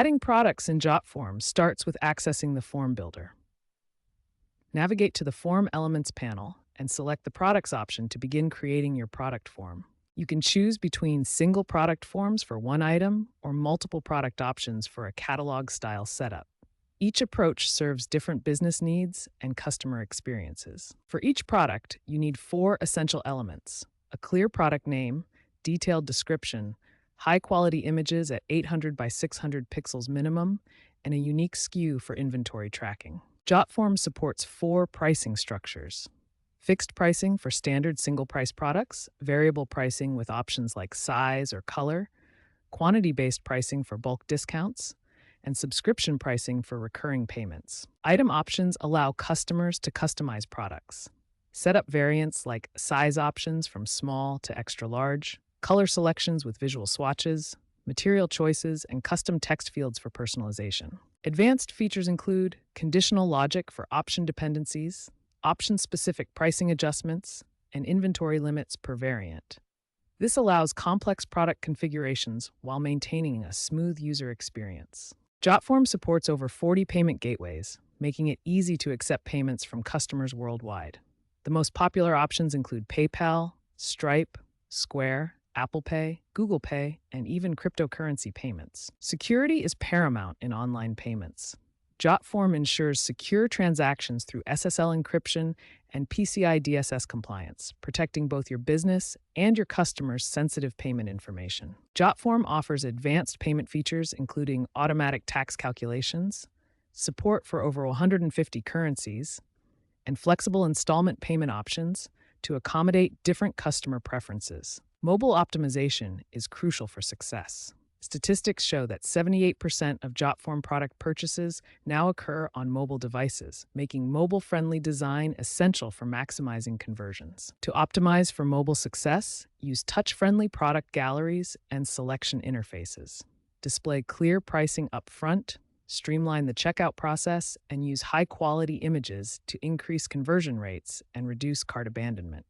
Adding products in Jotform starts with accessing the form builder. Navigate to the Form Elements panel and select the Products option to begin creating your product form. You can choose between single product forms for one item or multiple product options for a catalog-style setup. Each approach serves different business needs and customer experiences. For each product, you need 4 essential elements: a clear product name, detailed description, high-quality images at 800 by 600 pixels minimum, and a unique SKU for inventory tracking. Jotform supports 4 pricing structures: fixed pricing for standard single-price products, variable pricing with options like size or color, quantity-based pricing for bulk discounts, and subscription pricing for recurring payments. Item options allow customers to customize products. Set up variants like size options from small to extra large, color selections with visual swatches, material choices, and custom text fields for personalization. Advanced features include conditional logic for option dependencies, option-specific pricing adjustments, and inventory limits per variant. This allows complex product configurations while maintaining a smooth user experience. Jotform supports over 40 payment gateways, making it easy to accept payments from customers worldwide. The most popular options include PayPal, Stripe, Square, Apple Pay, Google Pay, and even cryptocurrency payments. Security is paramount in online payments. Jotform ensures secure transactions through SSL encryption and PCI DSS compliance, protecting both your business and your customers' sensitive payment information. Jotform offers advanced payment features including automatic tax calculations, support for over 150 currencies, and flexible installment payment options to accommodate different customer preferences. Mobile optimization is crucial for success. Statistics show that 78% of Jotform product purchases now occur on mobile devices, making mobile-friendly design essential for maximizing conversions. To optimize for mobile success, use touch-friendly product galleries and selection interfaces. Display clear pricing up front, streamline the checkout process, and use high-quality images to increase conversion rates and reduce cart abandonment.